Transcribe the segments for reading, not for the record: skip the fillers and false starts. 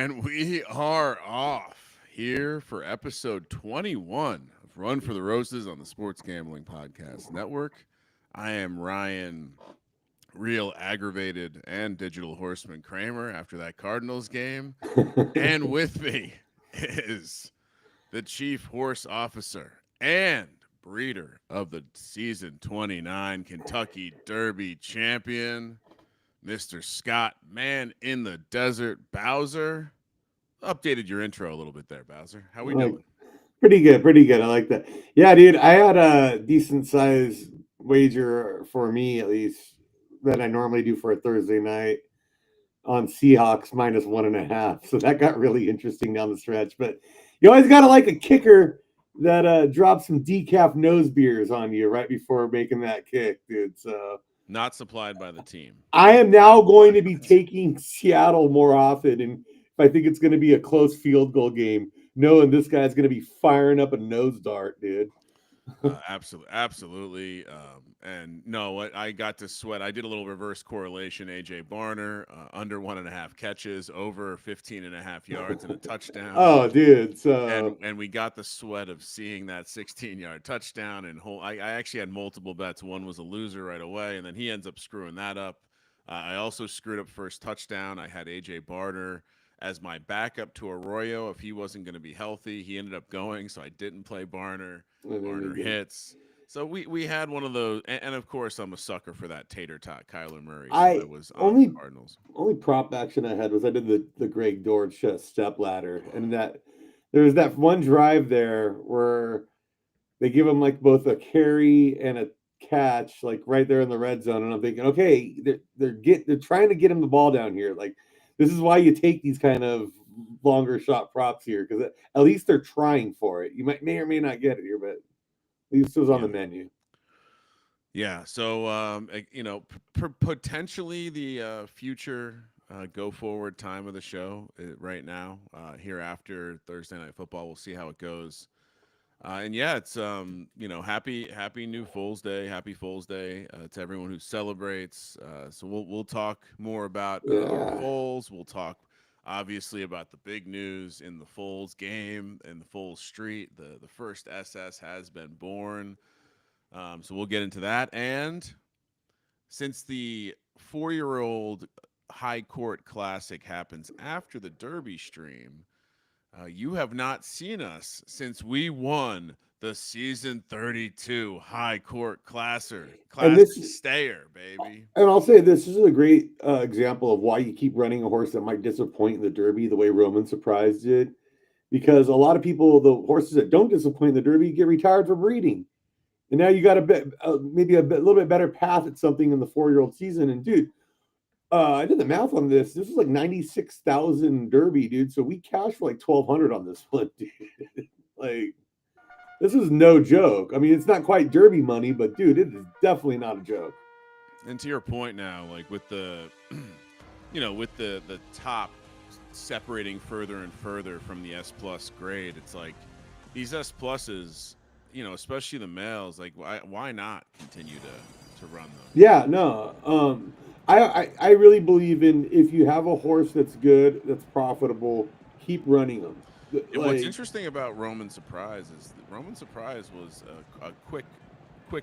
And we are off here for episode 21 of Run for the Roses on the Sports Gambling Podcast Network. I am Ryan, real aggravated and digital horseman Kramer after that Cardinals game. And with me is the chief horse officer and breeder of the season 29 Kentucky Derby champion, Mr. Scott, man in the desert, Bowser. Updated your intro a little bit there, Bowser. How we Like doing? pretty good, pretty good. I like that. Yeah, dude, I had a decent size wager for me at least that I normally do for a Thursday night on Seahawks minus 1.5. So that got really interesting down the stretch. But you always gotta like a kicker that drops some decaf nose beers on you right before making that kick, dude. So Not supplied by the team. I am Not now going supplied to by be the team. taking Seattle more often, and if I think it's going to be a close field goal game, knowing this guy's going to be firing up a nose dart, dude. Absolutely. And no, what I got to sweat. I did a little reverse correlation. AJ Barner, under 1.5 catches, over 15.5 yards and a touchdown. Oh, dude. And we got the sweat of seeing that 16-yard touchdown. And I actually had multiple bets. One was a loser right away, and then he ends up screwing that up. I also screwed up first touchdown. I had AJ Barner as my backup to Arroyo if he wasn't going to be healthy. He ended up going, so I didn't play Barner. Barner hits. So we had one of those, and of course I'm a sucker for that tater tot Kyler Murray. So I I was on the only Cardinals. only prop action I had was I did the Greg Dortch step ladder, and that there was that one drive there where they give him like both a carry and a catch, like right there in the red zone. And I'm thinking, okay, they're trying to get him the ball down here. Like this is why you take these kind of longer shot props here because at least they're trying for it. You may or may not get it here, but at least it was on Yeah. the menu. Yeah. So, potentially the future go forward time of the show right now, here after Thursday Night Football. We'll see how it goes. And yeah, it's happy new Foals Day, happy Foals Day to everyone who celebrates. So we'll talk more about our Yeah. foals. We'll talk obviously about the big news in the Foals game and the Foals Street. The first SS has been born. So we'll get into that. And since the 4-year-old High Court Classic happens after the Derby stream, you have not seen us since we won the season 32 High Court And Classic this stayer, baby. And I'll say this is a great example of why you keep running a horse that might disappoint in the Derby the way Roman surprised it. Because a lot of people, the horses that don't disappoint in the Derby, get retired for breeding. And now you got a bit, maybe little bit better path at something in the 4-year-old season. And dude, I did the math on this. This was like 96,000 Derby, dude. So we cashed for like 1,200 on this one, dude. Like this is no joke. I mean, it's not quite Derby money, but dude, it is definitely not a joke. And to your point now, like with the, with the top separating further and further from the S plus grade, it's like these S pluses, especially the males, like why not continue to run them? Yeah, no. I really believe in if you have a horse that's good, that's profitable, keep running them. And what's Like, interesting about Roman Surprise is that Roman Surprise was a quick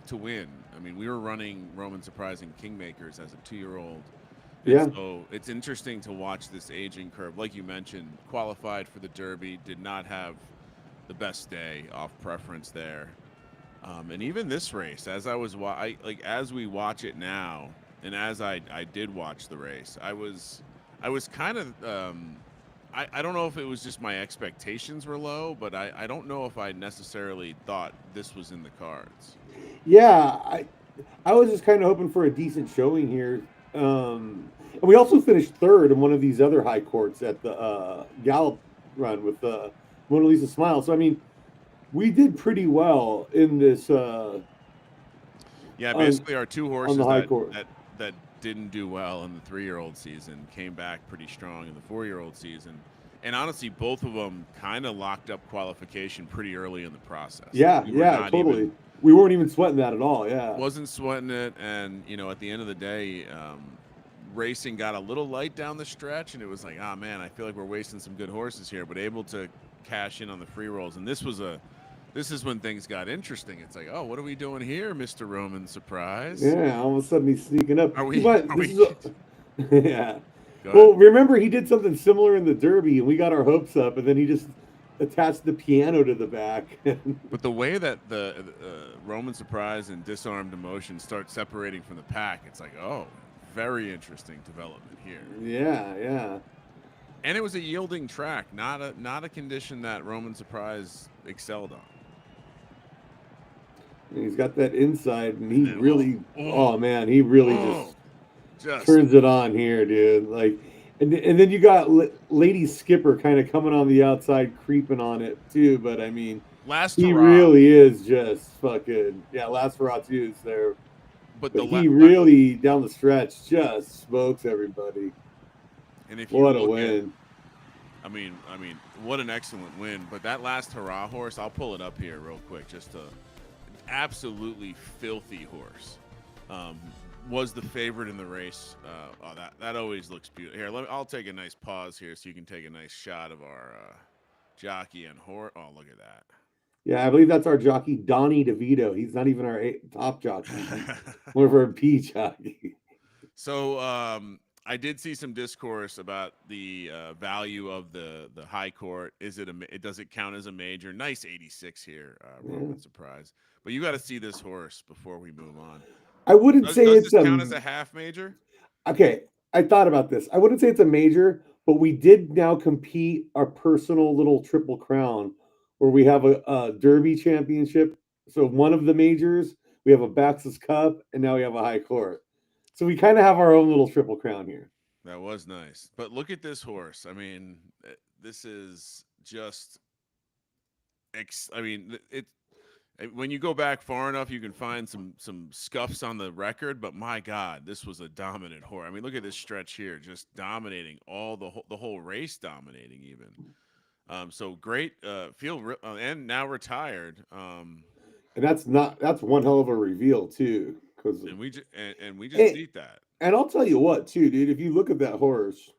to win. I mean, we were running Roman Surprise and Kingmakers as a 2-year-old. And yeah, so it's interesting to watch this aging curve. Like you mentioned, qualified for the Derby, did not have the best day off preference there. And even this race, as I was as we watch it now, and as I did watch the race, I was kind of I don't know if it was just my expectations were low, but I don't know if I necessarily thought this was in the cards. yeah. I was just kind of hoping for a decent showing here. And we also finished third in one of these other high courts at the Gallup run with Mona Lisa Smile. So I mean, we did pretty well in this Yeah, on basically our two on the horses high that court. that didn't do well in the 3-year-old season came back pretty strong in the 4-year-old season. And honestly, both of them kind of locked up qualification pretty early in the process. Like Yeah, we were yeah, not even totally. We weren't even sweating that at all. Yeah, wasn't sweating it, and at the end of the day, racing got a little light down the stretch, and it was like, oh man, I feel like we're wasting some good horses here, but able to cash in on the free rolls. And this is when things got interesting. It's like, oh, what are we doing here, Mr. Roman Surprise? Yeah, all of a sudden he's sneaking up. Are He we? might. Are This we? is a. Yeah. Go ahead. Well, remember he did something similar in the Derby, and we got our hopes up, and then he just attached the piano to the back. But the way that the Roman Surprise and Disarmed Emotion start separating from the pack, it's like, oh, very interesting development here. Yeah, yeah. And it was a yielding track, not a condition that Roman Surprise excelled on. And he's got that inside, and And he then, really. Oh man, he really just turns it on here, dude. Like, and then you got Lady Skipper kind of coming on the outside, creeping on it too. But I mean, last he hurrah. really is just fucking last hurrah too is there. But But the he really down the stretch just smokes everybody. and if you What a look at, win! I mean, what an excellent win. But that last hurrah horse, I'll pull it up here real quick, just to absolutely filthy horse. Um, was the favorite in the race. That always looks beautiful. Here, I'll take a nice pause here so you can take a nice shot of our jockey and horse. Oh, look at Yeah, I believe that's our jockey Donnie DeVito. He's not even our top jockey. He's that. one of our B jockey. So I did see some discourse about the value of the high court. It does it count as a major? Nice 86 here, Roman Surprise. But you got to see this horse before we move on. I wouldn't say Does it's this count as a half major? okay. I thought about this. I wouldn't say it's a major, but we did now compete our personal little triple crown where we have a Derby championship. So one of the majors, we have a Baxus Cup, and now we have a high court. So we kind of have our own little triple crown here. That was nice. But look at this horse. I mean, this is just I mean, when you go back far enough, you can find some scuffs on the record. But my God, this was a dominant horse. I mean, look at this stretch here, just dominating the whole race, dominating even. So great, and now retired. And that's one hell of a reveal too, because And we just beat that. and I'll tell you what too, dude. If you look at that horse,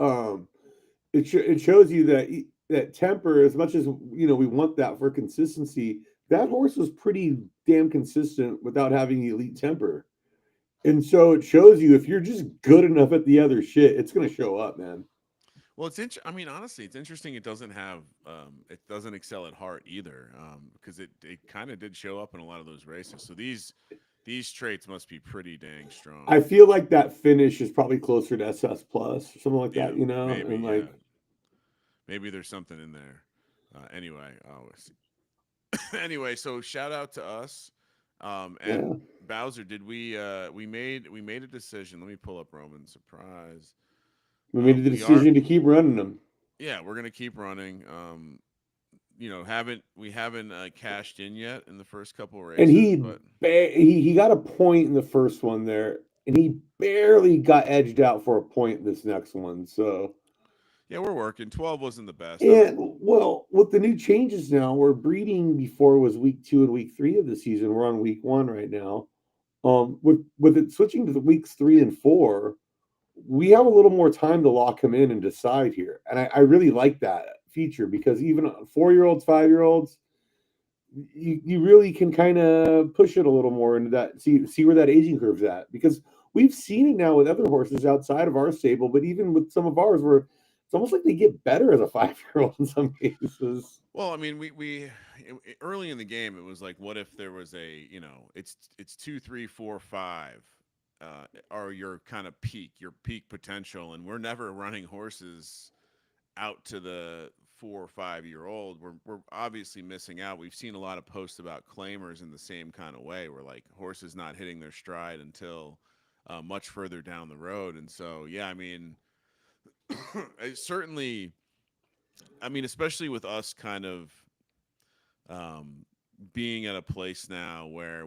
um, it shows you that that temper, as much as we want that for consistency, that horse was pretty damn consistent without having elite temper. And so it shows you if you're just good enough at the other shit, it's gonna show up, man. Well, I mean, honestly, it's interesting. It doesn't have, it doesn't excel at heart either, because it kind of did show up in a lot of those races. So these traits must be pretty dang strong. I feel like that finish is probably closer to SS plus or something like Yeah, that, maybe, and yeah, like maybe there's something in there. Anyway, anyway, so shout out to us, and yeah. Bowser. Did we made a decision? Let me pull up Roman Surprise. We made the We are decision to keep running them. Yeah, we're gonna keep running. We haven't cashed in yet in the first couple And races, but he got a point in the first one there, and he barely got edged out for a point this next one. So yeah, we're working. 12 wasn't the best. and well, with the new changes now, we're breeding before was week 2 and week 3 of the season. We're on week 1 right now. With it switching to the weeks 3 and 4, we have a little more time to lock him in and decide here. And I really like that feature because even 4-year-olds, 5-year-olds, you really can kind of push it a little more into that, see where that aging curve's at. Because we've seen it now with other horses outside of our stable, but even with some of ours where it's almost like they get better as a 5-year-old in some cases. Well, I mean, early in the game, it was like, what if there was it's 2, 3, 4, 5, are your kind of your peak potential, and we're never running horses out to the 4 or 5 year old. We're obviously missing out. We've seen a lot of posts about claimers in the same kind of way, where like horses not hitting their stride until much further down the road. And so, yeah, I mean, certainly, I mean, especially with us kind of being at a place now where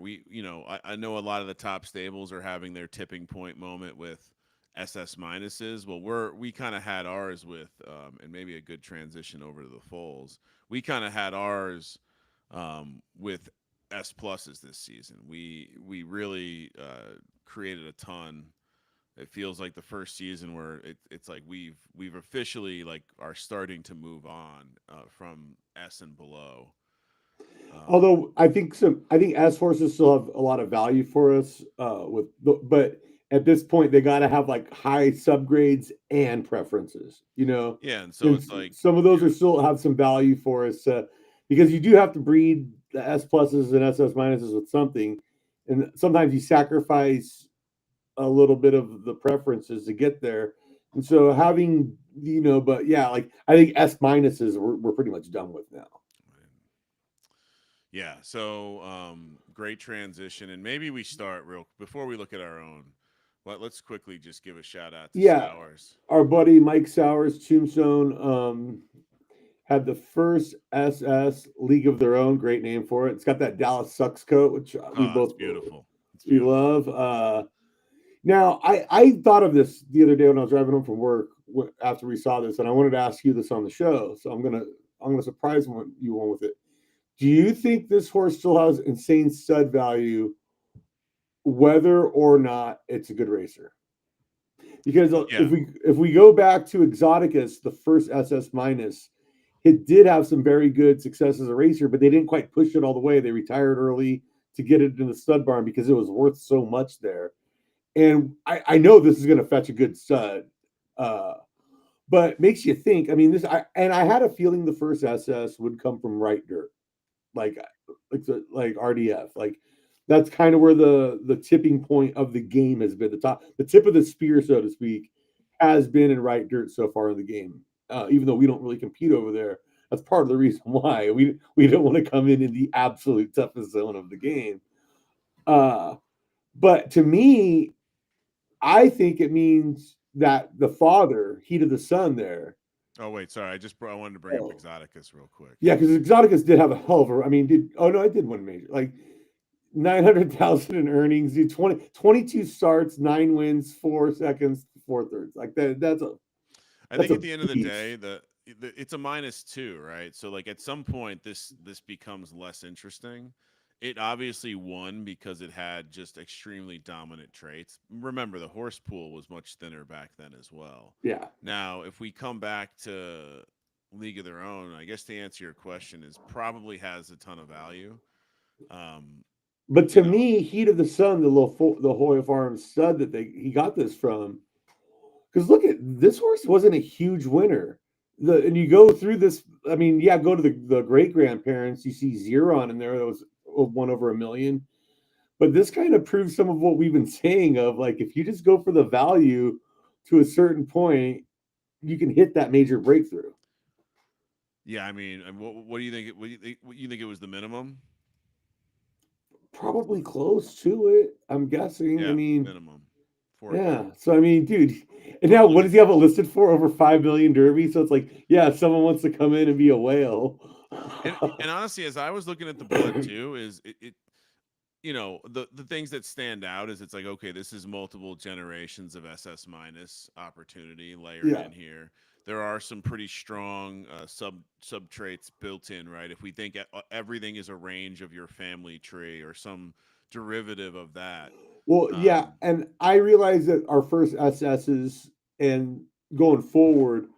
I know a lot of the top stables are having their tipping point moment with SS minuses. Well, we kind of had ours with, and maybe a good transition over to the Foals. We kind of had ours with S pluses this season. We really created a ton it feels like the first season where it's like we've officially like are starting to move on from S and below. Um, Although I think S horses still have a lot of value for us. But at this point they got to have like high subgrades and preferences. You know, yeah, and so and it's like some of those yeah, are still have some value for us because you do have to breed the S pluses and SS minuses with something, and sometimes you sacrifice a little bit of the preferences to get there. And so having but yeah, like I think S minuses we're pretty much done with now. yeah. So great transition, and maybe we start real before we look at our own. Let's quickly just give a shout out to Yeah, Sowers. our buddy Mike Sowers, Tombstone, had the first SS League of Their Own. Great name for it. It's got that Dallas Sucks coat, which we Oh, it's both beautiful. It's we beautiful. love. Now, I thought of this the other day when I was driving home from work after we saw this, and I wanted to ask you this on the show. So I'm gonna surprise you one with it. Do you think this horse still has insane stud value, whether or not it's a good racer? Because Yeah, if we go back to Exoticus, the first SS minus, it did have some very good success as a racer, but they didn't quite push it all the way. They retired early to get it in the stud barn because it was worth so much there. And I know this is going to fetch a good stud, uh, but it makes you think. I mean, I had a feeling the first SS would come from right dirt, like like RDF, like that's kind of where the tipping point of the game has been. The tip of the spear, so to speak, has been in right dirt so far in the game. Even though we don't really compete over there, that's part of the reason why we don't want to come in the absolute toughest zone of the game. Uh, but to me, I think it means that the father, Heat of the Sun, there. oh wait, sorry. I wanted to bring up Oh, Exoticus real quick. yeah, because Exoticus did have a hell of a. I mean, did oh no, I did win major. Like 900,000 in earnings, dude. 22 starts, 9 wins, 4 seconds, 4 thirds. Like I that's think a at the end of the beast. day, it's a -2, right? So like at some point, this becomes less interesting. It obviously won because it had just extremely dominant traits. Remember, the horse pool was much thinner back then as well. Yeah. Now, if we come back to League of Their Own, I guess the answer to your question is probably has a ton of value. Um, But you to know, me, Heat of the Sun, the Hoya Farm stud that he got this from, because look at this horse wasn't a huge winner. And you go through this. I mean, yeah, go to the great grandparents. You see Xeron in there that was won over 1 million. But this kind of proves some of what we've been saying of like if you just go for the value to a certain point, you can hit that major breakthrough. yeah. I mean, what do you think? What you think it was the minimum? Probably close to it, I'm guessing. I Yeah, mean, minimum 4K. yeah. So I mean, dude, and But now look what at does he have it listed for? Over 5 million Derby. So it's like, yeah, if someone wants to come in and be a whale. and honestly, as I was looking at the blood too, is it the things that stand out is it's like okay, this is multiple generations of SS minus opportunity layered Yeah. in here. There are some pretty strong sub traits built in, right? If we think everything is a range of your family tree or some derivative of that. Well, yeah, Um, and I realize that our first SSs and going forward,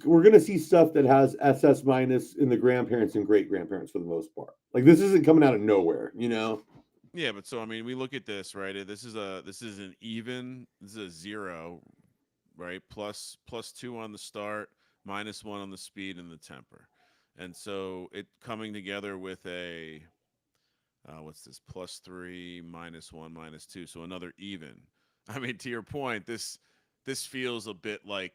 we're gonna see stuff that has SS minus in the grandparents and great grandparents for the most part. Like this isn't coming out of nowhere, you know? yeah, but so I mean, we look at this, right? This is an even. This is a zero, right? Plus 2 on the start, -1 on the speed and the temper. And so it coming together with a what's this? +3, -1, -2, so another even. I mean, to your point, this feels a bit like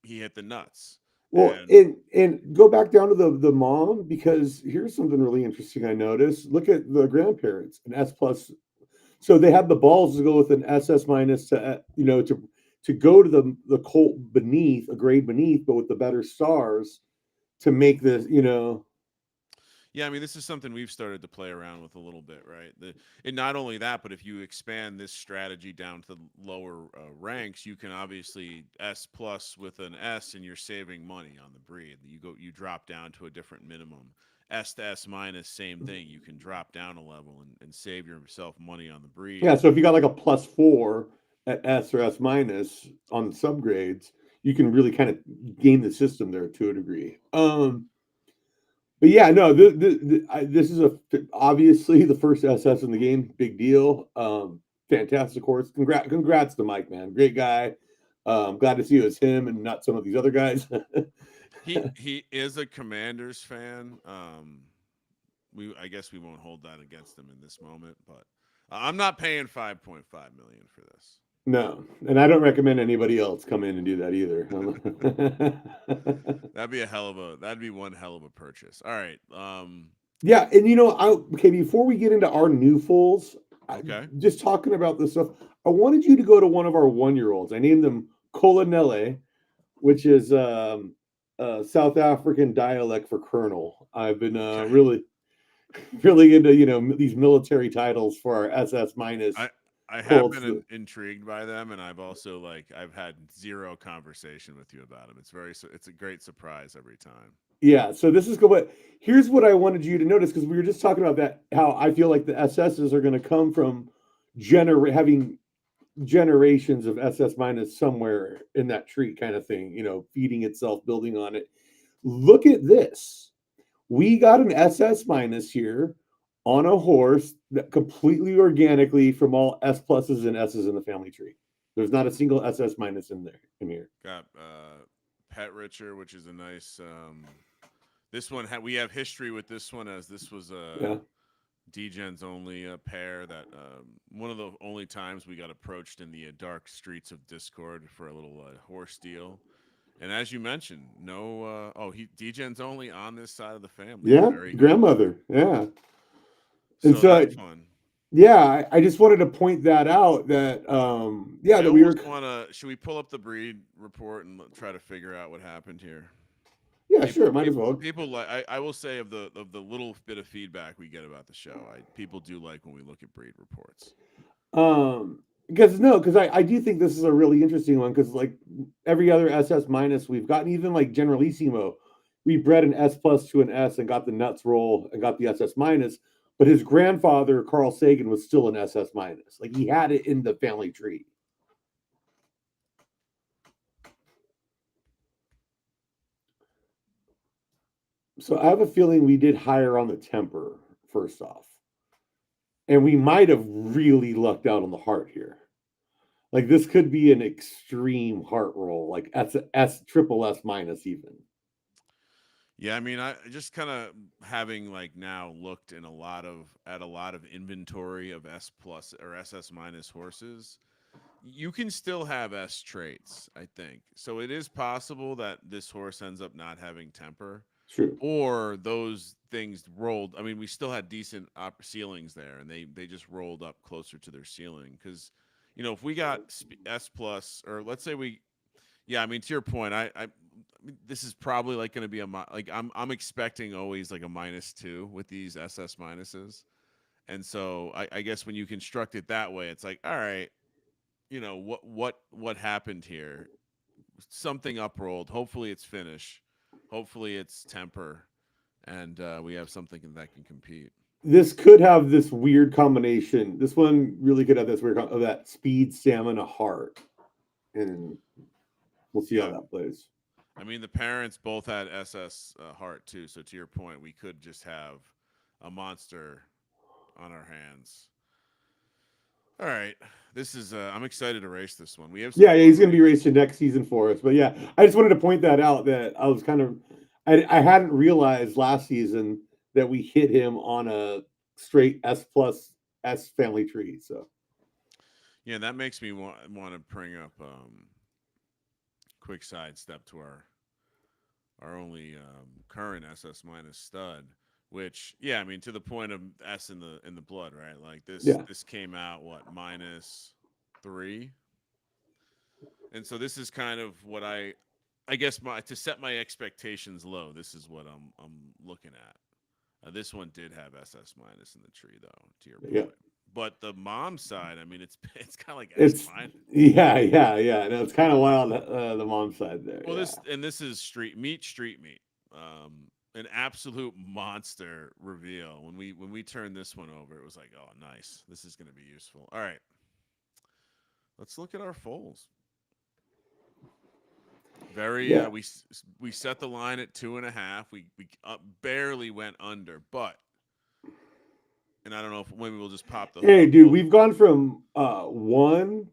he hit the nuts. Well, And and go back down to the mom because here's something really interesting I noticed. Look at the grandparents, an S plus. So they have the balls to go with an SS minus to go to the colt beneath a grade beneath, but with the better stars to make this. yeah, I mean, this is something we've started to play around with a little bit, right? And not only that, but if you expand this strategy down to the lower ranks, you can obviously S plus with an S, and you're saving money on the breed. You drop down to a different minimum. S to S minus, same thing. You can drop down a level and save yourself money on the breed. Yeah, so if you got like a plus 4, at S or S minus on subgrades, you can really kind of game the system there to a degree. But yeah, no, this is obviously the first SS in the game. Big deal. Fantastic horse. Congrats to Mike, man. Great guy. Glad to see it was him and not some of these other guys. He is a Commanders fan. We I guess we won't hold that against him in this moment, but I'm not paying 5.5 million for this. No, and I don't recommend anybody else come in and do that either. That'd be one hell of a purchase. All right. Yeah, and okay, before we get into our new foals, Okay. just talking about this stuff, I wanted you to go to one of our 1-year-olds. I named them Colonelle, which is South African dialect for colonel. I've been Okay. really, really into these military titles for our SS minus I have Colts. been intrigued by them, and I've had zero conversation with you about them. It's a great surprise every time. Yeah, so this is good. But here's what I wanted you to notice because we were just talking about that. How I feel like the SSs are going to come from having generations of SS minus somewhere in that tree, kind of thing. Feeding itself, building on it. Look at this. We got an SS minus here on a horse that completely organically from all S pluses and S's in the family tree. There's not a single SS minus in here. Got Pet Richer, which is a nice. This one we have history with this one as this was a Yeah. Degens only pair that one of the only times we got approached in the dark streets of Discord for a little horse deal. And as you mentioned, no, he Degens only on this side of the family. Yeah, Very good. grandmother. Yeah. And So so that's fun. yeah, I just wanted to point that out that yeah, I that we were almost want to. Should we pull up the breed report and try to figure out what happened here? yeah, People, sure, might as people, well. people like. I will say of the little bit of feedback we get about the show, people do like when we look at breed reports. Because no, because I do think this is a really interesting one because like every other SS minus we've gotten, even like Generalissimo, we bred an S plus to an S and got the nuts roll and got the SS minus, but his grandfather Carl Sagan was still an SS minus. Like he had it in the family tree. So I have a feeling we did higher on the temper first off, and we might have really lucked out on the heart here. Like this could be an extreme heart roll, like S triple S minus even. Yeah, I mean, I just kind of having like now looked in a lot of inventory of S plus or SS minus horses. You can still have S traits, I think. So it is possible that this horse ends up not having temper, True. or those things rolled. I mean, we still had decent ceilings there, and they just rolled up closer to their ceiling. Because, if we got S plus, or let's say yeah, I mean, to your point, I mean, this is probably like going to be like I'm expecting always like a -2 with these SS minuses, and so I guess when you construct it that way, it's like, all right, what happened here? Something uprolled. Hopefully it's finish. Hopefully it's temper, and we have something that can compete. This could have this weird combination. This one really could have this weird of that speed, stamina, heart, and we'll see how Yeah, that plays. I mean the parents both had SS heart too. So to your point, we could just have a monster on our hands. All right, this is. I'm excited to race this one. We have some Yeah, fun he's going to be races. racing next season for us. But yeah, I just wanted to point that out that I was kind of, I hadn't realized last season that we hit him on a straight S plus S family tree. So Yeah, that makes me want to bring up quick sidestep to our only current SS minus stud, which yeah, I mean to the point of S in the blood, right? Like yeah, this came out what -3, and so this is kind of what I guess my to set my expectations low. This is what I'm looking at. This one did have SS minus in the tree though, to your yeah. point. But the mom side, I mean, it's kind of like S It's minus. yeah. No, it's kind of wild. The mom side there. Well, Yeah. this is street meat. An absolute monster reveal. When we turned this one over, it was like, oh, nice. This is going to be useful. All right, let's look at our foals. Very Yeah. we set the line at 2.5. We barely went under, but and I don't know if maybe we'll just pop the Hey, hook. dude, we've gone from 1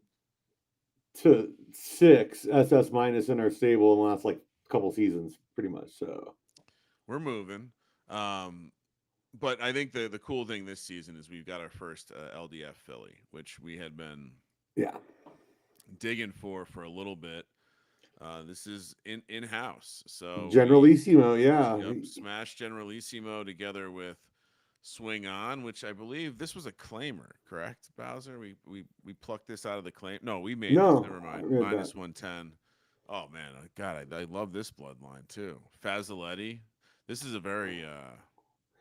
to 6 SS minus in our stable in the last like couple seasons, pretty much. So We're moving. Um, but I think the cool thing this season is we've got our first LDF filly, which we had been yeah, digging for a little bit. This is in house, so we Generalissimo, yeah, yep smash Generalissimo together with Swing On, which I believe this was a claimer, correct, Bowser? We plucked this out of the claim. No, we made this. no, Never I mind. read that. -110. Oh man, God, I love this bloodline too. Fazoletti. This is a very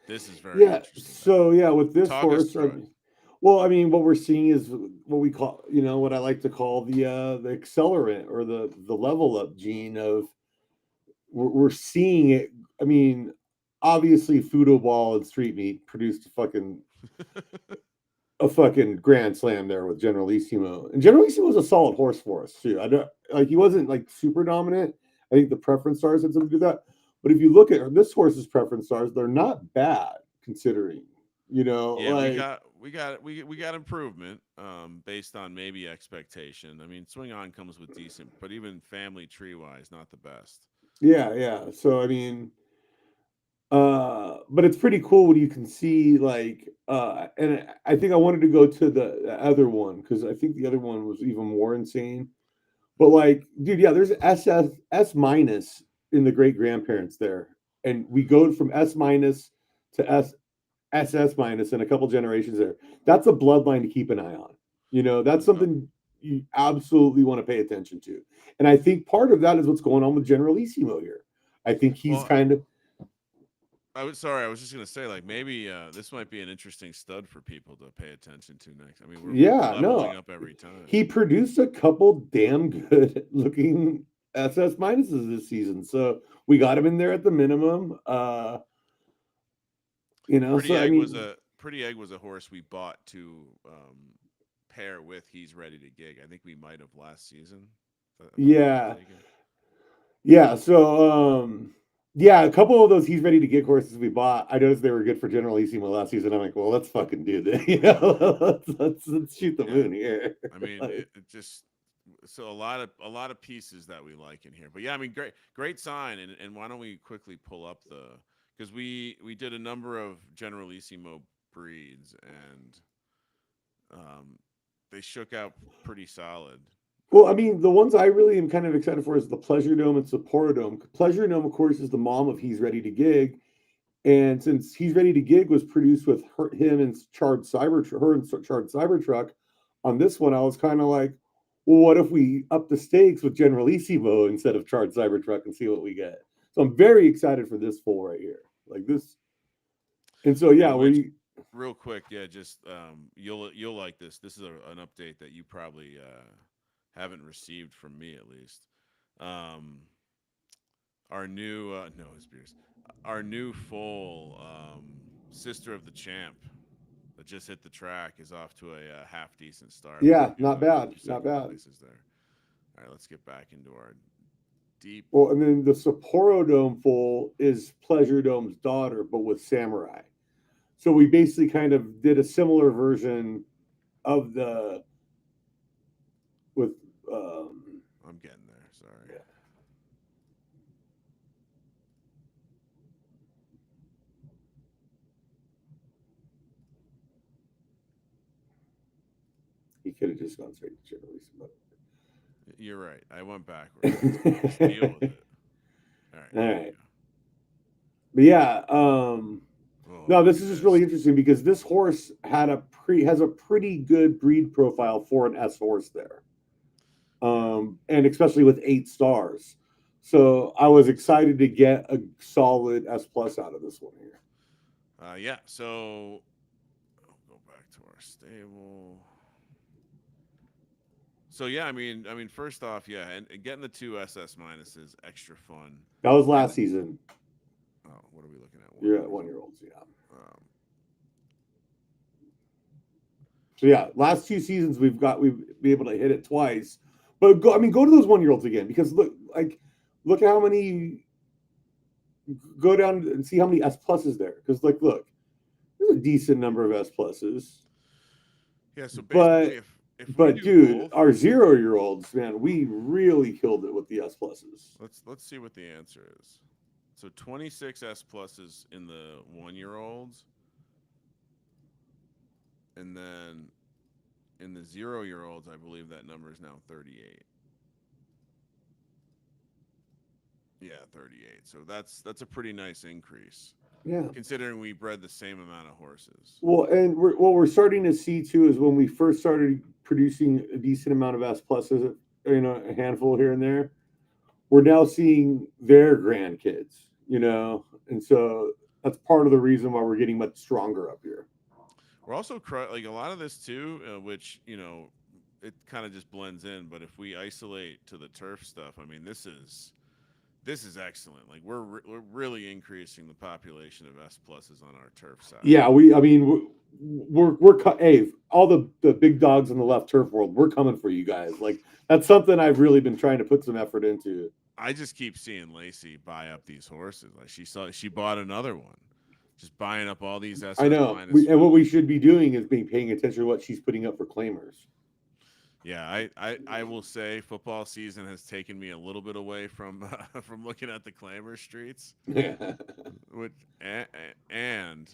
this is very Yeah, interesting, so yeah, with this talk us horse, through it. well, I mean, what we're seeing is what we call, what I like to call the accelerant or the level up gene of we're seeing it. I mean, obviously, Fudo Ball and Street Meat produced a fucking grand slam there with Generalissimo, and Generalissimo was a solid horse for us too. I don't like he wasn't like super dominant. I think the preference stars had something to do with that. But if you look at this horse's preference stars, they're not bad considering. Yeah, Like we got improvement based on maybe expectation. I mean, Swing On comes with decent, but even family tree wise, not the best. yeah, yeah. So I mean, but it's pretty cool when you can see like and I think I wanted to go to the other one because I think the other one was even more insane. But like, dude, yeah, there's S minus in the great grandparents there, and we go from S minus to SS minus in a couple generations there. That's a bloodline to keep an eye on. That's Yep. something you absolutely want to pay attention to. And I think part of that is what's going on with Generalissimo here. I think he's Well, kind of I was sorry. I was just gonna say, like, maybe this might be an interesting stud for people to pay attention to next. I mean, we're yeah, no. leveling up every time. He produced a couple damn good looking SS minuses this season. So we got him in there at the minimum. So I mean, Pretty Egg was a horse we bought to pair with He's Ready to Gig. I think we might have last season, if I'm not yeah, mistaken. yeah. So yeah, a couple of those he's ready to get horses we bought. I noticed they were good for Generalissimo last season. I'm like, well, let's fucking do this. Let's shoot the Yeah, moon here. I mean, it just so a lot of pieces that we like in here. But yeah, I mean, great sign. And why don't we quickly pull up the because we did a number of Generalissimo breeds and um, they shook out pretty solid. Well, I mean, the ones I really am kind of excited for is the Pleasure Dome and Sapporo Dome. Pleasure Dome, of course, is the mom of He's Ready to Gig. And since He's Ready to Gig was produced with him and her and Charred Cybertruck, on this one, I was kind of like, well, what if we up the stakes with Generalissimo instead of Charred Cybertruck and see what we get? So I'm very excited for this foal right here, like this. And so yeah, And which we real quick, yeah, just you'll like this. This is an update that you probably haven't received from me at least. Um, our new no his beers, our new foal sister of the champ that just hit the track is off to a half decent start with yeah, not a bad, few not second bad. places there. All right, let's get back into our deep. Well, and then the Sapporo Dome foal is Pleasure Dome's daughter, but with Samurai. So we basically kind of did a similar version of the with I'm getting there. Sorry. yeah, he could have just gone straight to Chili's, but You're right. I went backwards. Just deal with it. All right, all here we right. But yeah, go. Oh, no, look this at is just this. really interesting because this horse has a pretty good breed profile for an S horse there. Yeah. And especially with 8 stars. So I was excited to get a solid S plus out of this one here. Yeah. So I'll go back to our stable. So yeah, first off, yeah, and getting the two SS minuses extra fun. That was And last season. oh, what are we looking at? 1 You're at years. 1 year olds, yeah. Um, So yeah, last 2 seasons we've been able to hit it twice. But go to those 1-year-olds again, because look at how many, go down and see how many S pluses there. Because look, there's a decent number of S pluses. Yeah, so basically But if we do dude, both, our 0-year-olds, man, we really killed it with the S pluses. let's see what the answer is. So 26 S pluses in the 1-year-olds, and then in the 0-year-olds, I believe that number is now 38. Yeah, 38. So that's a pretty nice increase, Yeah. considering we bred the same amount of horses. Well, and what we're starting to see too is when we first started producing a decent amount of S pluses, a handful here and there, we're now seeing their grandkids, and so that's part of the reason why we're getting much stronger up here. We're also like a lot of this too, which it kind of just blends in. But if we isolate to the turf stuff, I mean, this is excellent. Like we're really increasing the population of S pluses on our turf side. Yeah, I mean, hey, all the big dogs in the left turf world, we're coming for you guys. Like that's something I've really been trying to put some effort into. I just keep seeing Lacey buy up these horses. Like she bought another one, just buying up all these SS I know, minus. and what we should be doing is paying attention to what she's putting up for claimers. Yeah, I will say football season has taken me a little bit away from from looking at the claimer streets, which and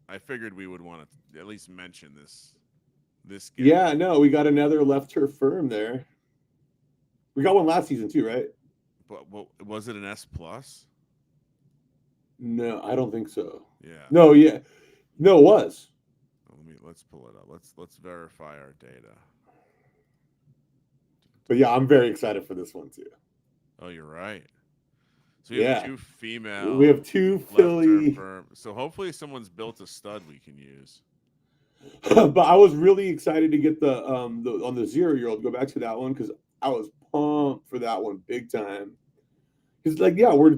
I figured we would want to at least mention this game. Yeah, no, we got another left turf firm there. We got one last season too, right? But was it an S plus? No, I don't think so. Yeah. No, yeah, no, it was. Let's pull it up. Let's verify our data. But yeah, I'm very excited for this one too. Oh, you're right. So we have two female. We have two filly. So hopefully someone's built a stud we can use. But I was really excited to get the on the 0-year-old. Go back to that one because I was pumped for that one big time. Because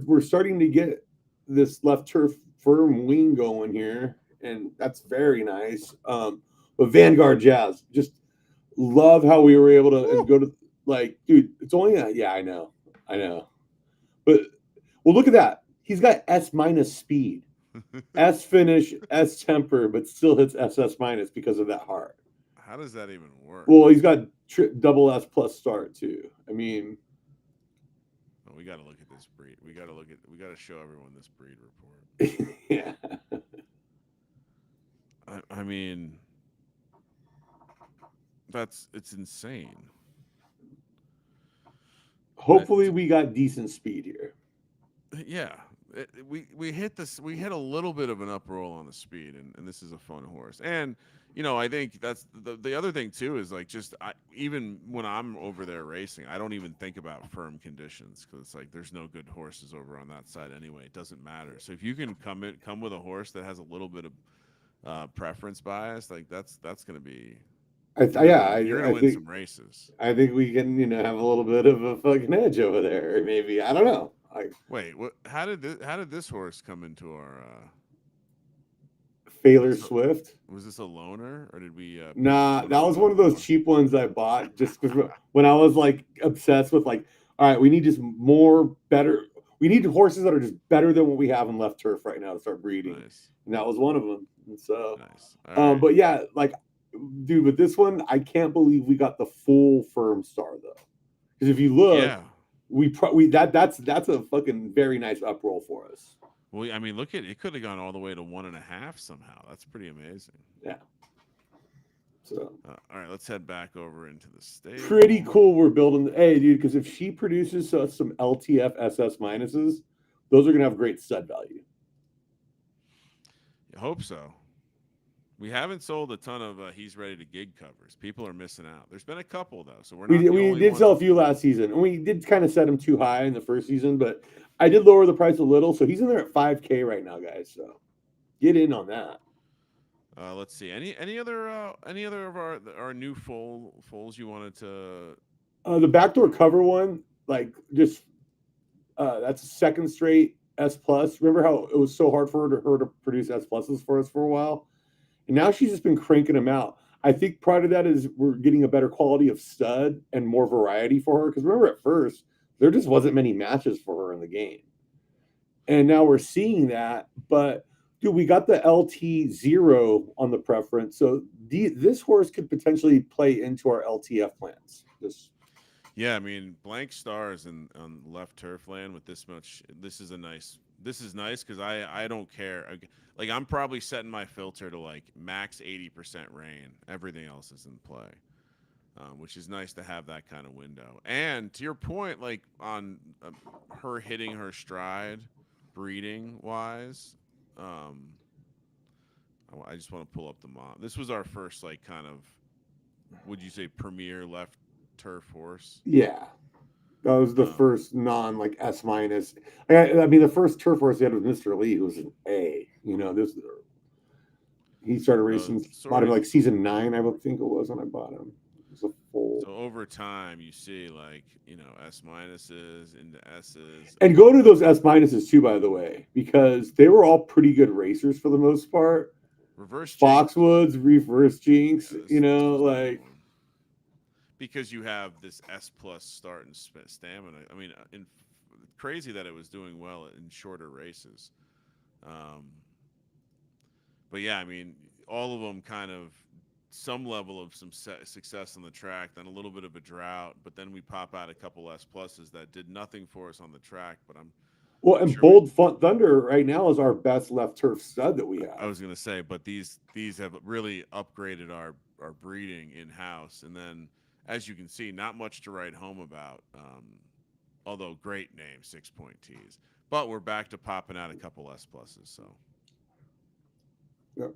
we're starting to get this left turf firm wing going here, and that's very nice. But Vanguard Jazz, just love how we were able to go to dude. It's only I know, but well, look at that. He's got S minus speed, S finish, S temper, but still hits SS minus because of that heart. How does that even work? Well, he's got double S plus start too. I mean, we got to look at this breed. We got to show everyone this breed report. Yeah. I mean, it's insane. Hopefully, we got decent speed here. Yeah, we hit this. We hit a little bit of an up roll on the speed, and this is a fun horse. And I think that's the other thing too is even when I'm over there racing, I don't even think about firm conditions because it's like there's no good horses over on that side anyway. It doesn't matter. So if you can come with a horse that has a little bit of preference bias, like that's going to be. You're gonna win some races. I think we can, have a little bit of a fucking edge over there. Maybe I don't know. Wait, what? How did this horse come into our? Failer Swift. Was this a loaner or did we? Nah, that was one of those cheap ones I bought just because when I was obsessed with all right, we need just better. We need horses that are just better than what we have in left turf right now to start breeding. Nice. And that was one of them. And so, nice. Right. But yeah, dude, with this one, I can't believe we got the full firm star though. Because if you look, that's a fucking very nice up roll for us. Well, I mean, look at it. Could have gone all the way to 1.5 somehow. That's pretty amazing. Yeah. So. All right, let's head back over into the stage. Pretty cool. We're building. Hey, dude, because if she produces us some LTF SS minuses, those are gonna have great stud value. I hope so. We haven't sold a ton of he's ready to gig covers. People are missing out. There's been a couple though, so we're not. We did sell a few last season, and we did kind of set him too high in the first season, but I did lower the price a little, so he's in there at $5K right now, guys. So get in on that. Let's see. Any other of our new foals you wanted to? The backdoor cover one, that's a second straight S plus. Remember how it was so hard for her to produce S pluses for us for a while? And now she's just been cranking them out. I think part of that is we're getting a better quality of stud and more variety for her. Because remember, at first, there just wasn't many matches for her in the game. And now we're seeing that. But, dude, we got the LT0 on the preference. So this horse could potentially play into our LTF plans. Just Yeah, I mean, blank stars and on left turf land with this much. This is a nice. This is nice because I don't care. Like I'm probably setting my filter to like max 80% rain. Everything else is in play, which is nice to have that kind of window. And to your point, like on her hitting her stride, breeding wise, um, I just want to pull up the mom. This was our first like kind of, would you say, premier left turf horse? yeah. That was the Um, first non like S minus. I mean, the first turf horse he had was Mr. Lee, who was an A. You know, this he started so racing sort bought him of like season 9, I would think it was when I bought him. It was a full. so over time you see like S minuses into S's. And go to those S minuses too, by the way, because they were all pretty good racers for the most part. Reverse jinx was Foxwoods, reverse jinx, yeah, this was the like one because you have this S plus start and stamina. I mean, crazy that it was doing well in shorter races. Um, but yeah, I mean, all of them kind of some level of some success on the track, then a little bit of a drought, but then we pop out a couple S pluses that did nothing for us on the track. But well, I'm and sure we. Bold Thunder right now is our best left turf stud that we I have. was gonna say, but these have really upgraded our breeding in house, and then as you can see, not much to write home about. Although great name, 6 Point Tees, but we're back to popping out a couple S pluses. So Yeah.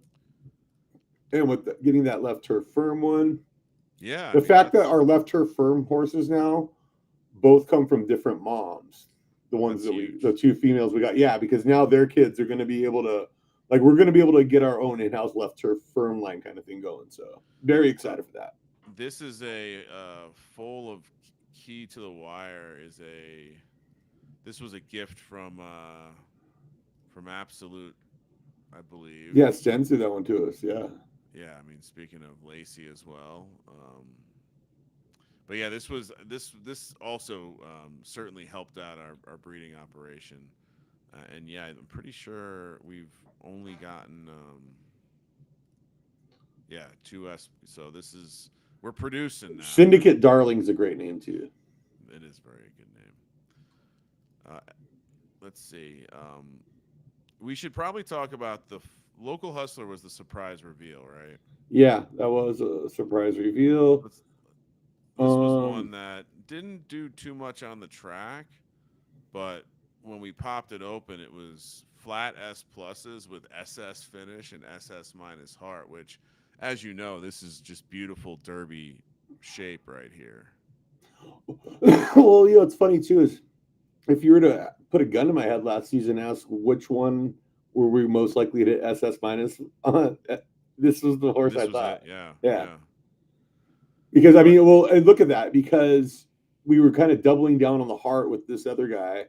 And with getting that left turf firm one, yeah, I the mean fact that our left turf firm horses now both come from different moms. The ones that's that the huge. two females we got, yeah, because now their kids are going to be able to, like, we're going to be able to get our own in-house left turf firm line kind of thing going. So very So excited for that. this is a full of key to the wire. Is a This was a gift from Absolute, I believe. Yeah, Sten threw that one to us. Yeah. Yeah, I mean, speaking of Lacey as well. But yeah, this also certainly helped out our breeding operation, and yeah, I'm pretty sure we've only gotten yeah 2S. So this is we're producing now. Syndicate Darling's a great name too. It is very good name. Uh, let's see. We should probably talk about local hustler was the surprise reveal, right? Yeah, that was a surprise reveal. Let's, this was Um, one that didn't do too much on the track, but when we popped it open, it was flat S pluses with SS finish and SS minus heart, which, as you know, this is just beautiful derby shape right here. well, it's funny too is if you were to put a gun to my head last season, ask which one were we most likely to SS minus on, this was the horse This I was it, thought. yeah, Yeah. yeah. Because I But mean, well, and look at that, because we were kind of doubling down on the heart with this other guy,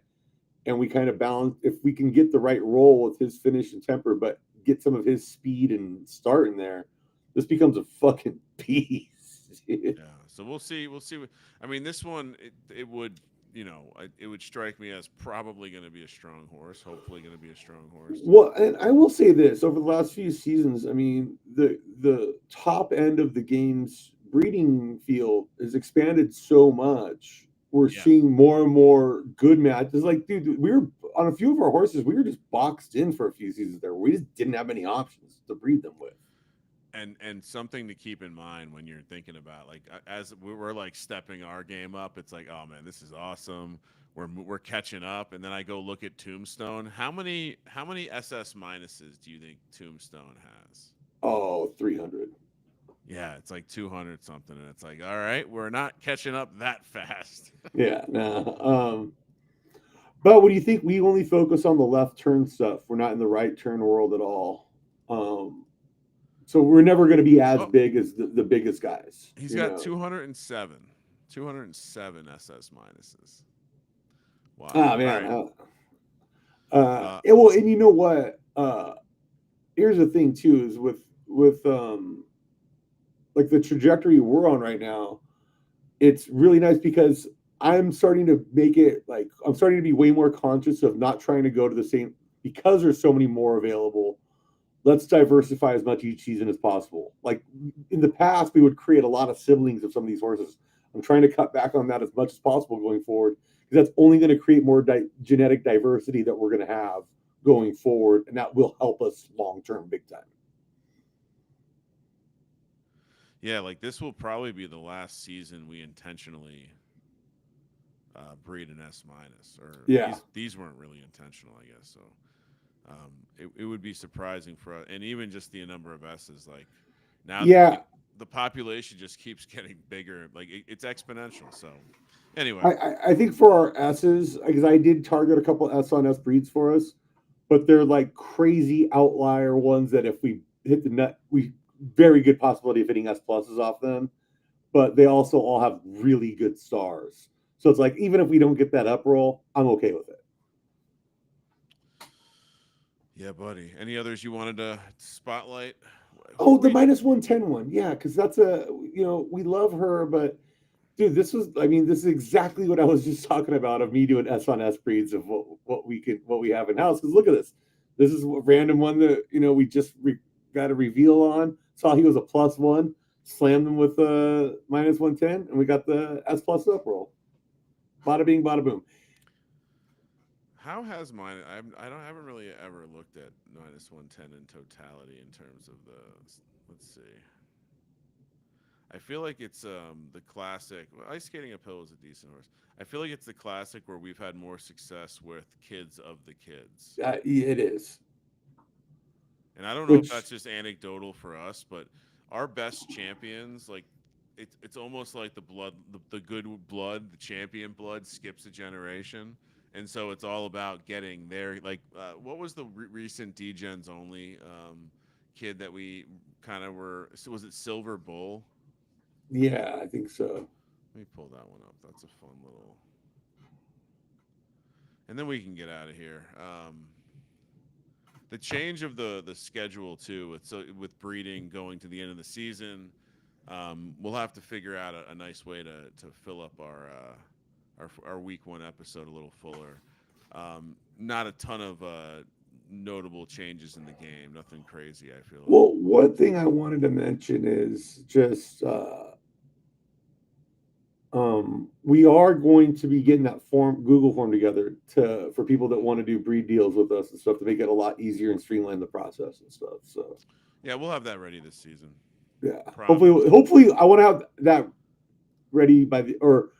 and we kind of balance if we can get the right roll with his finish and temper, but get some of his speed and start in there, this becomes a fucking piece. yeah, so we'll see. We'll see. I mean, this one it would it would strike me as probably going to be a strong horse. Hopefully, going to be a strong horse. Well, and I will say this: over the last few seasons, I mean, the top end of the game's breeding field has expanded so much. We're Yeah, seeing more and more good matches. Like, dude, we were on a few of our horses. We were just boxed in for a few seasons there. We just didn't have many options to breed them with. and something to keep in mind when you're thinking about like as we're like stepping our game up. It's like, oh man, this is awesome. We're catching up, and then I go look at Tombstone. How many SS minuses do you think Tombstone has? Oh, 300. Yeah, it's like 200 something, and it's like, all right, we're not catching up that fast. Yeah, no. But what do you think? We only focus on the left turn stuff. We're not in the right turn world at all. Um, so we're never going to be as Oh, big as the biggest guys, he's you got know. 207 SS minuses. Wow. Ah All man. right. Well, and you know what? Here's the thing too: is with with like the trajectory we're on right now, it's really nice because I'm starting to make it like I'm starting to be way more conscious of not trying to go to the same because there's so many more available. Let's diversify as much each season as possible. Like in the past, we would create a lot of siblings of some of these horses. I'm trying to cut back on that as much as possible going forward because that's only going to create more genetic diversity that we're going to have going forward, and that will help us long term, big time. Yeah, like this will probably be the last season we intentionally breed an S minus, or Yeah, these weren't really intentional, I guess. So it would be surprising for us, and even just the number of S's. Like now, yeah. the population just keeps getting bigger. Like it's exponential. So anyway, I think for our S's, because I did target a couple S on S breeds for us, but they're like crazy outlier ones that if we hit the nut, we very good possibility of hitting S pluses off them. But they also all have really good stars. So it's like even if we don't get that up roll, I'm okay with it. yeah, buddy. Any others you wanted to spotlight? Who Oh, were the you? -110 one. Yeah, because that's a we love her, but dude, I mean, this is exactly what I was just talking about of me doing S on S breeds of what we have in house. Because look at this. This is a random one that we just got a reveal on. Saw he was a +1, slammed him with a -110, and we got the S plus up roll. Bada bing, bada boom. How has mine? I haven't really ever looked at -110 in totality in terms of the. Let's see. I feel like it's the classic. Well, ice skating uphill is a decent horse. I feel like it's the classic where we've had more success with kids of the kids. It is. And I don't know if Which that's just anecdotal for us, but our best champions, like it's almost like the good blood, the champion blood skips a generation. And so it's all about getting there. Like, what was the recent D-Gens only kid that we kind of were? So was it Silver Bull? yeah, I think so. Let me pull that one up. That's a fun little. And then we can get out of here. The change of the schedule too, with breeding going to the end of the season, we'll have to figure out a nice way to fill up our week 1 episode a little fuller. Not a ton of notable changes in the game. Nothing crazy. I feel like. Well, one thing I wanted to mention is just we are going to be getting that Google form together to for people that want to do breed deals with us and stuff to make it a lot easier and streamline the process and stuff. So Yeah, we'll have that ready this season. yeah, Promise. hopefully I want to have that ready or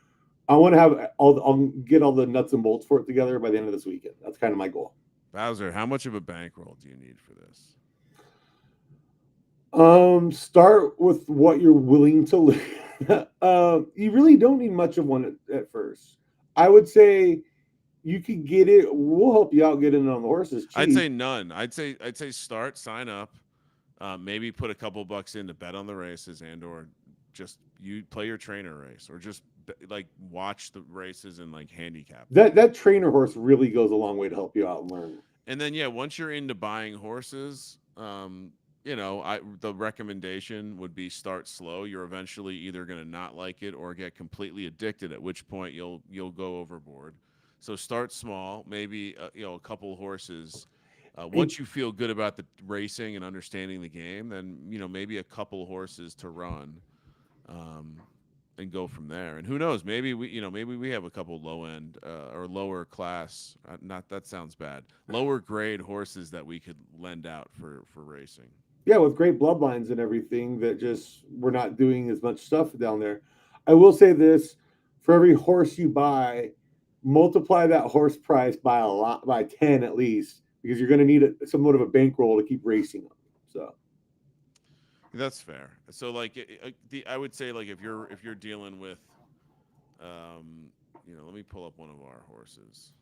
I want to have I'll get all the nuts and bolts for it together by the end of this weekend. That's kind of my goal. Bowser, how much of a bankroll do you need for this? Start with what you're willing to lose. You really don't need much of one at first. I would say you could get it. We'll help you out getting it on the horses I'd say cheap. none. I'd say start, sign up, maybe put a couple bucks in to bet on the races, or just you play your trainer race, or just like watch the races and like handicap them. That trainer horse really goes a long way to help you out and learn. And then yeah, once you're into buying horses, the recommendation would be start slow. You're eventually either going to not like it or get completely addicted, at which point you'll go overboard. So start small, maybe a couple horses. And Once you feel good about the racing and understanding the game, then maybe a couple horses to run, um, and go from there. And who knows? Maybe we have a couple low end or lower class. Not that sounds bad. Lower grade horses that we could lend out for racing. yeah, with great bloodlines and everything, that just we're not doing as much stuff down there. I will say this: for every horse you buy, multiply that horse price by a lot, by 10 at least, because you're going to need somewhat of a bankroll to keep racing them. So That's fair. So like I would say like if you're dealing with let me pull up one of our horses.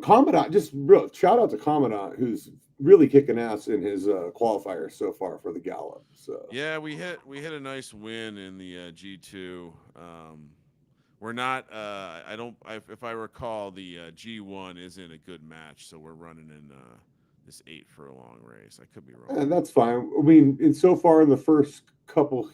Commandant, just real shout out to Commandant, who's really kicking ass in his qualifiers so far for the Gallop. So Yeah, we hit a nice win in the G2. We're not. If I recall, the G1 isn't a good match, so we're running in this 8 furlong race. I could be And wrong. that's fine. I mean, and so far in the first couple,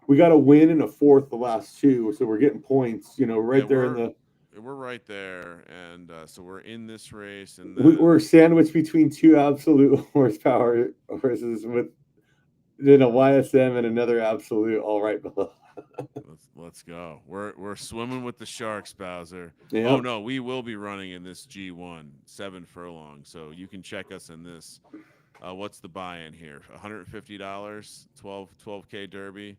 we got a win and a fourth the last two, so we're getting points. Yeah, Right there in the we're right there, and so we're in this race, and we're then sandwiched between two absolute horsepower horses with then a YSM and another absolute all right below. let's go. We're swimming with the sharks, Bowser. Oh Yep. no, we will be running in this G1 7 furlong, so you can check us in this. What's the buy-in here? $150, 12K Derby.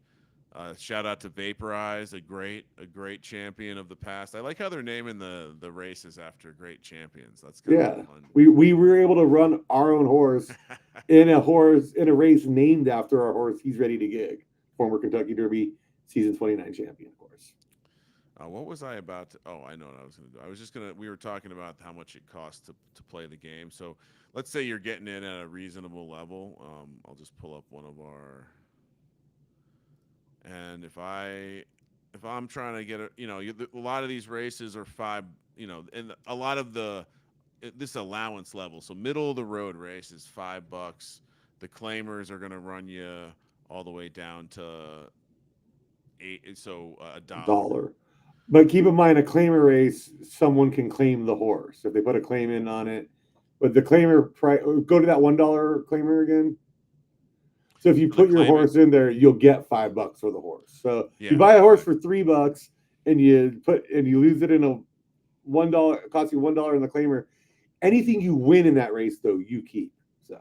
Shout out to Vaporize, a great champion of the past. I like how they're naming the races after great champions. That's kind of Yeah. a fun. We were able to run our own horse in a race named after our horse. He's ready to gig. Former Kentucky Derby season 29 champion, of course. What was I about to? Oh, I know what I was going to do. I was just going to. We were talking about how much it costs to play the game. So let's say you're getting in at a reasonable level. I'll just pull up one of our. And if I'm trying to get a lot of these races are five. And a lot of this allowance level. So middle of the road race is $5. The claimers are going to run you all the way down to eight. So a dollar. Dollar. But keep in mind, a claimer race, someone can claim the horse if they put a claim in on it. But the claimer price, go to that $1 claimer again. So if you For the put your claiming. horse in there, you'll get $5 for the horse. So if you Yeah, buy a horse right. for $3 and you lose it in a $1, it costs you $1 in the claimer. Anything you win in that race, though, you keep. So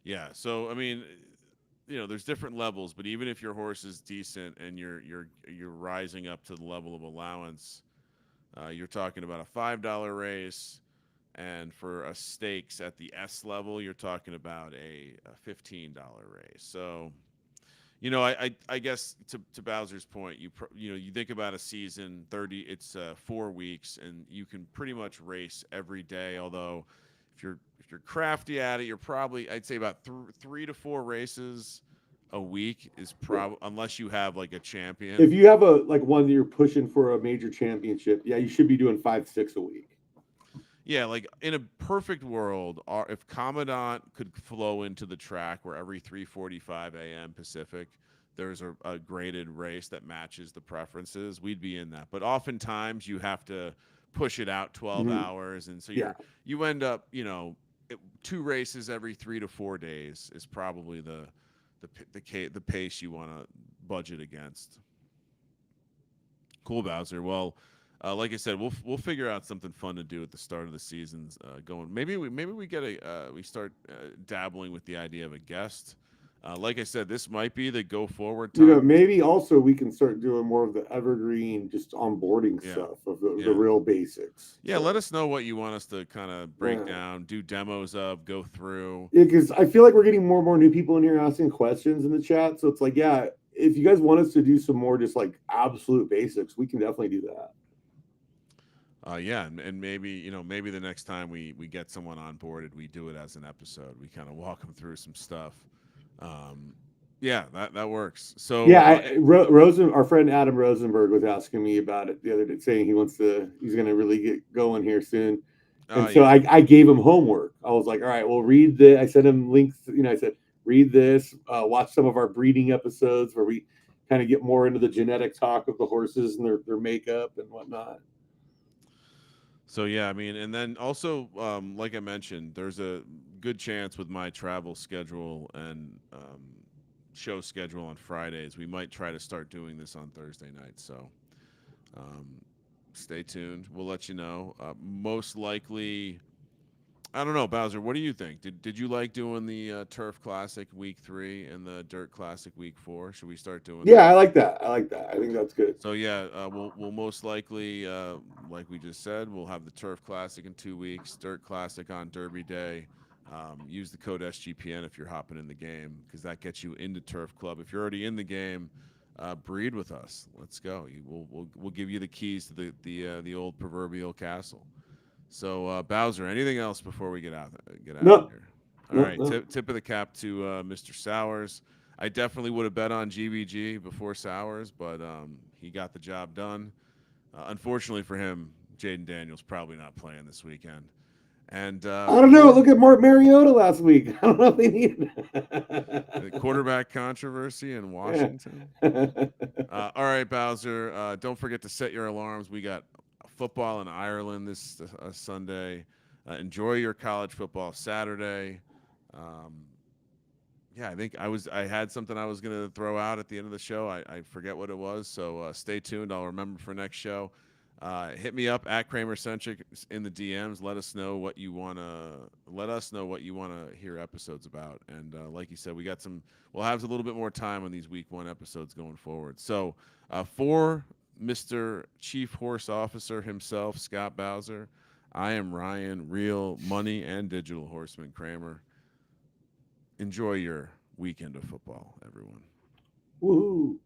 Yeah. So I mean, there's different levels, but even if your horse is decent and you're rising up to the level of allowance, you're talking about a $5 race, and for a stakes at the S level, you're talking about a $15 race. So I guess to Bowser's point, you think about a season 30, it's 4 weeks, and you can pretty much race every day. Although, if you're crafty at it, you're probably I'd say about 3 to 4 races a week is yeah. probably unless you have like a If champion. you have a like one that you're pushing for a major championship, yeah, you should be doing 5, 6 a week. Yeah, like in a perfect world, if Commandant could flow into the track where every 3:45 a.m. Pacific, there's a graded race that matches the preferences, we'd be in that. But oftentimes you have to push it out 12 Mm-hmm. hours, and so Yeah. you end up, 2 races every 3 to 4 days is probably the pace you want to budget against. Cool, Bowser. Well, like I said, we'll figure out something fun to do at the start of the seasons. Going maybe we get we start dabbling with the idea of a guest. Like I said, this might be the go forward time. Maybe also we can start doing more of the evergreen, just onboarding Yeah, stuff of the yeah, real basics. yeah. Let us know what you want us to kind of break Yeah. down, do demos of, go through. Yeah, because I feel like we're getting more and more new people in here asking questions in the chat. So it's like, yeah, if you guys want us to do some more just like absolute basics, we can definitely do that. Yeah, and maybe the next time we get someone onboarded, we do it as an episode. We kind of walk them through some stuff. Um, yeah, that works. So Yeah, Rosen, our friend Adam Rosenberg was asking me about it the other day, saying he's going to really get going here soon. And so yeah. I gave him homework. I was like, all right, well, read the. I sent him links. I said, read this, watch some of our breeding episodes where we kind of get more into the genetic talk of the horses and their makeup and whatnot. So yeah, I mean, and then also, like I mentioned, there's a good chance with my travel schedule and show schedule on Fridays, we might try to start doing this on Thursday nights. So um, stay tuned. We'll let you know. Most likely, I don't know, Bowser. What do you think? Did you like doing the Turf Classic Week 3 and the Dirt Classic Week 4? Should we start doing Yeah, that? I like that. I like that. I think that's good. So yeah, we'll most likely, like we just said, we'll have the Turf Classic in 2 weeks, Dirt Classic on Derby Day. Use the code SGPN if you're hopping in the game because that gets you into Turf Club. If you're already in the game, breed with us. Let's go. We'll give you the keys to the old proverbial castle. So Bowser, anything else before we get out of No, here? All no, right, no. tip of the cap to Mr. Sowers. I definitely would have bet on GBG before Sowers, but he got the job done. Unfortunately for him, Jaden Daniels probably not playing this weekend, And I don't know. Look at Mark Mariota last week. I don't know if they need the quarterback controversy in Washington. All right, Bowser. Don't forget to set your alarms. We got football in Ireland this Sunday. Enjoy your college football Saturday. Um, yeah, I think I had something I was going to throw out at the end of the show. I forget what it was, so stay tuned. I'll remember for next show. Hit me up at Kramer Centric in the DMs. Let us know what you want to hear episodes about. And like you said, we'll have a little bit more time on these week 1 episodes going forward. So for Mr. Chief Horse Officer himself, Scott Bowser, I am Ryan, real money and digital horseman Kramer. Enjoy your weekend of football, everyone. Woohoo.